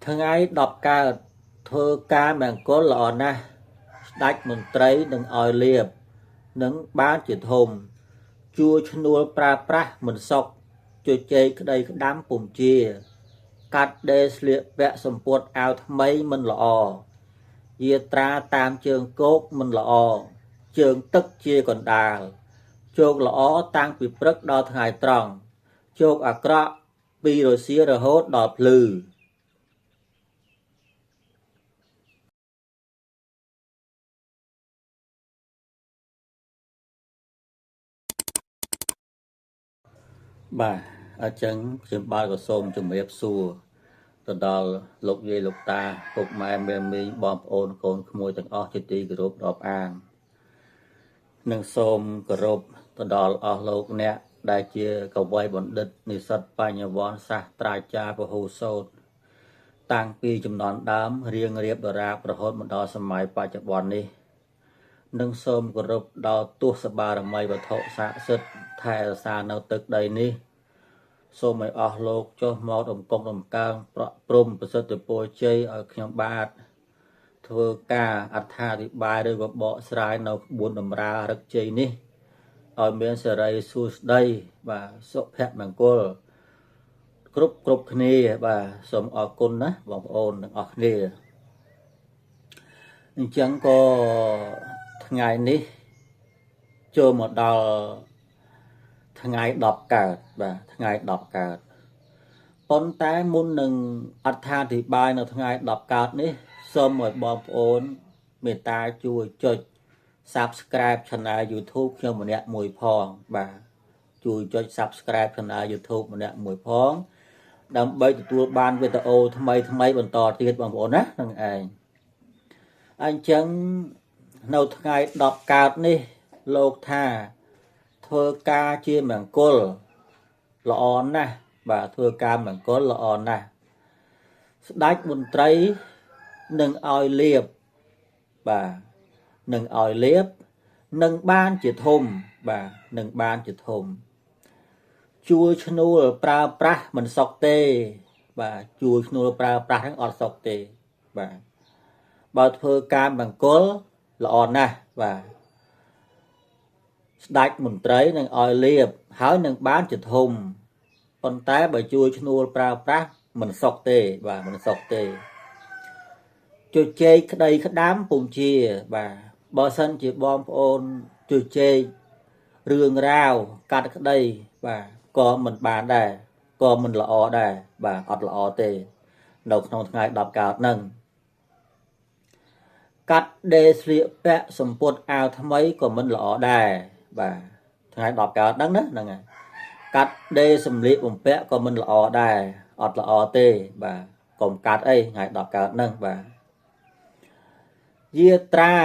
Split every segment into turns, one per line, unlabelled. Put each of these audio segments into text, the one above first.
ថ្ងៃ10កើតធ្វើការមង្គលល្អណាស់ស្ដេចមន្ត្រីនឹងឲ្យលៀបនឹងបានជាធំជួឈ្នួលប្រើប្រាស់មិនសុខជជែកក្តីក្តាំពុំជាកាត់ដេរស្លៀកពាក់សម្ពុតអាវថ្មីមិនល្អយាត្រាតាមជើងគោកមិនល្អជើងទឹកជាកណ្ដាលជោគល្អតាំងពីព្រឹកដល់ថ្ងៃត្រង់ជោគអាក្រក់ពីរសៀលរហូតដល់ភ្លឺបាទអញ្ចឹងខ្ញុំបាទក៏សូមជម្រាបសួរទៅដល់លោកយាយលោកតាពុកម៉ែមេមីងបងប្អូនកូនក្មួយទាំងអស់ជាទីគោរពរាប់អាននិងសូមគោរពទៅដល់អស់លោកអ្នកដែលជាកវីបណ្ឌិតនិស្សិតបញ្ញវន្តសាស្ត្រាចារ្យពហុសោតតាំងពីចំនួនដើមរៀងរៀបដរាបរហូតមកដល់សម័យបច្ចុប្បន្ននេះនិងសូមគោរពដល់ទស្សបារមីវត្ថុស័ក្តិសិទ្ធិថែរក្សានៅទឹកដីនេះសូមឲ្យអស់លោកចុះមកដំកងដំកើងព្រមប្រសិទ្ធពរជ័យឲ្យខ្ញុំបាទធ្វើការអត្ថាធិប្បាយឬក៏បកស្រាយនៅក្បួនតម្រារឹកជ័យនេះឲ្យមានសេរីសួស្តីបាទសុភមង្គលគ្រប់គ្នាបាទសូមអរគុណណាបងប្អូនទាំងអស់គ្នាអញ្ចឹងក៏ថ្ងៃនេះចូលមកដល់ថ្ងៃ10កើតបាទថ្ងៃ10កើតប៉ុន្តែមុននឹងអត្ថាធិប្បាយនៅថ្ងៃ10កើតនេះសូមឲ្យបងប្អូនមេត្តាជួយចុច Subscribe Channel YouTube ខ្ញុំម្នាក់មួយផងបាទជួយចុច Subscribe Channel YouTube ម្នាក់មួយផងដើម្បីទទួលបានវីដេអូថ្មីបន្តទៀតបងប្អូនណានឹងឯងអញ្ចឹងនៅថ្ងៃ10កើតនេះលោកថាធ្វើការជាមង្គលល្អណាស់បាទធ្វើការមង្គលល្អណាស់ស្ដេចមន្ត្រីនឹងឲ្យលៀបបាទនឹងឲ្យលៀបនឹងបានជាធំបាទនឹងបានជាធំជួលឈ្នួលប្រើប្រាស់មិនសុខទេបាទជួលឈ្នួលប្រើប្រាស់ហ្នឹងអត់សុខទេបាទបើធ្វើការមង្គលល្អណាស់បាទស្ដេចមន្ត្រីនឹងឲ្យលៀបហើយនឹងបានជាធំប៉ុន្តែបើជួលឈ្នួលប្រើប្រាស់មិនសុខទេបាទមិនសុខទេជជែកក្តីក្តាំពុំជាបាទបើសិនជាបងប្អូនជជែករឿងរ៉ាវកាត់ក្តីបាទក៏មិនបានដែរក៏មិនល្អដែរបាទអត់ល្អទេនៅក្នុងថ្ងៃ10កើតហ្នឹងកាត់ដេរស្លៀកពាក់សម្ពុតអាវថ្មីក៏មិនល្អដែរបាទថ្ងៃ10កើតហ្នឹងណាហ្នឹងហើយកាត់ដេរសម្លៀកបំពាក់ក៏មិនល្អដែរអត់ល្អទេបាទកុំកាត់អីថ្ងៃ10កើតហ្នឹងបាទយាត្រា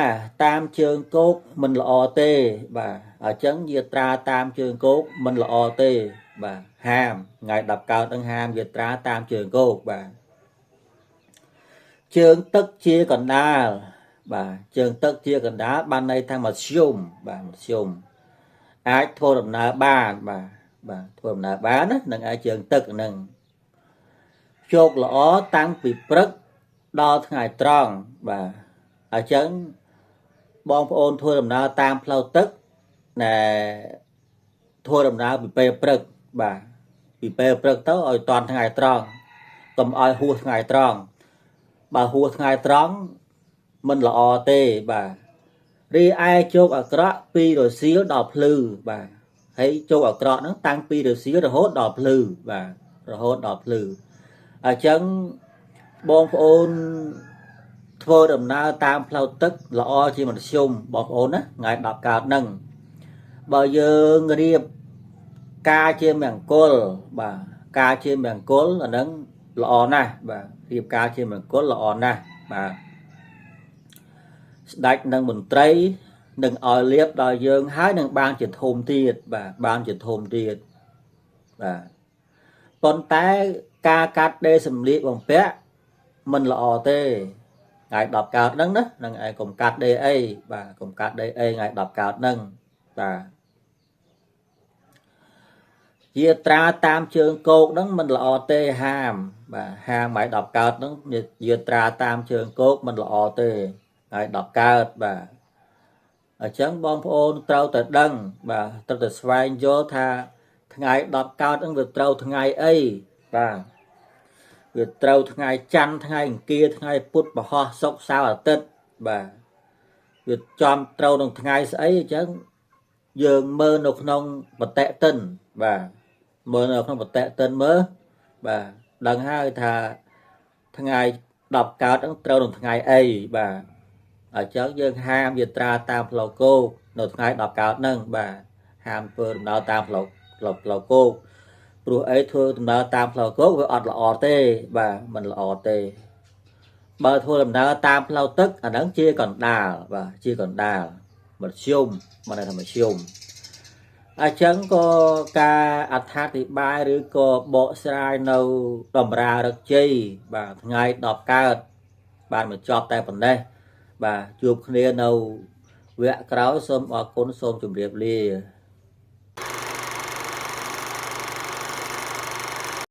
តាមជើងគោកមិនល្អទេបាទអញ្ចឹងយាត្រាតាមជើងគោកមិនល្អទេបាទហាមថ្ងៃ10កើតហ្នឹងហាមយាត្រាតាមជើងគោកបាទជើងទឹកជាកណ្ដាលបាទជើងទឹកជាកណ្ដាលបានន័យថាមធ្យមបាទមធ្យមអាចធ្វើដំណើរបានបាទធ្វើដំណើរបានណានឹងឯជើងទឹកហ្នឹងជោគល្អតាំងពីព្រឹកដល់ថ្ងៃត្រង់បាទអញ្ចឹងបងប្អូនធ្វើដំណើរតាមផ្លូវទឹកណែធ្វើដំណើរពីពេលព្រឹកបាទពីពេលព្រឹកទៅឲ្យតាន់ថ្ងៃត្រង់កុំឲ្យហួសថ្ងៃត្រង់បើហួសថ្ងៃត្រង់មិនល្អទេបាទរីឯជោគអាក្រក់ពីរសៀលដល់ភ្លឺបាទហើយជោគអាក្រក់ហ្នឹងតាំងពីរសៀលរហូតដល់ភ្លឺបាទរហូតដល់ភ្លឺអញ្ចឹងបងប្អូនធ្វើដំណើរតាមផ្លូវទឹកល្អជាមធ្យមបងប្អូនណាថ្ងៃ10កើតហ្នឹងបើយើងរៀបការជាមង្គលបាទការជាមង្គលអាហ្នឹងល្អណាស់បាទរៀបការជាមង្គលល្អណាស់បាទស្ដេចនិងមន្ត្រីនឹងឲ្យលៀបដល់យើងហើយនឹងបានជាធំទៀតបាទបានជាធំទៀតបាទប៉ុន្តែការកាត់ដេរសម្លៀកបំពាក់មិនល្អទេថ្ងៃ10កើតហ្នឹងណានឹងឯងកុំកាត់ដេរអីបាទកុំកាត់ដេរអីថ្ងៃ10កើតហ្នឹងបាទ យាត្រាតាមជើងគោកហ្នឹងមិនល្អទេហាមបាទហាមឲ្យ10កើតហ្នឹងយាត្រាតាមជើងគោកមិនល្អទេហើយ10កើតបាទអញ្ចឹងបងប្អូនត្រូវតែដឹងបាទត្រូវតែស្វែងយល់ថាថ្ងៃ10កើតហ្នឹងវាត្រូវថ្ងៃអីបាទវាត្រូវថ្ងៃច័ន្ទថ្ងៃអង្គារថ្ងៃពុធពហុសុក្រសៅរ៍អាទិត្យបាទវាចំត្រូវនឹងថ្ងៃស្អីអញ្ចឹងយើងមើលនៅក្នុងបតិទិនបាទមើលនៅក្នុងបតិទិនមើលបាទដឹងហើយថាថ្ងៃ10កើតហ្នឹងត្រូវនឹងថ្ងៃអីបាទអញ្ចឹងយើងហាមយាត្រាតាមផ្លូវគោកនៅថ្ងៃ10កើតហ្នឹងបាទហាមធ្វើដំណើរតាមផ្លូវគោកព្រោះអីធ្វើដំណើរតាមផ្លូវគោកវាអត់ល្អទេបាទមិនល្អទេបើធ្វើដំណើរតាមផ្លូវទឹកអាហ្នឹងជាកណ្ដាលបាទជាកណ្ដាលមធ្យមមិនថាមធ្យមអញ្ចឹងក៏ការអត្ថាធិប្បាយឬក៏បកស្រាយនៅតម្រារឹកជ័យបាទថ្ងៃ10កើតបានបញ្ចប់តែប៉ុណ្ណេះបាទជួបគ្នានៅវគ្គក្រោយសូមអរគុណសូមជម្រាបលា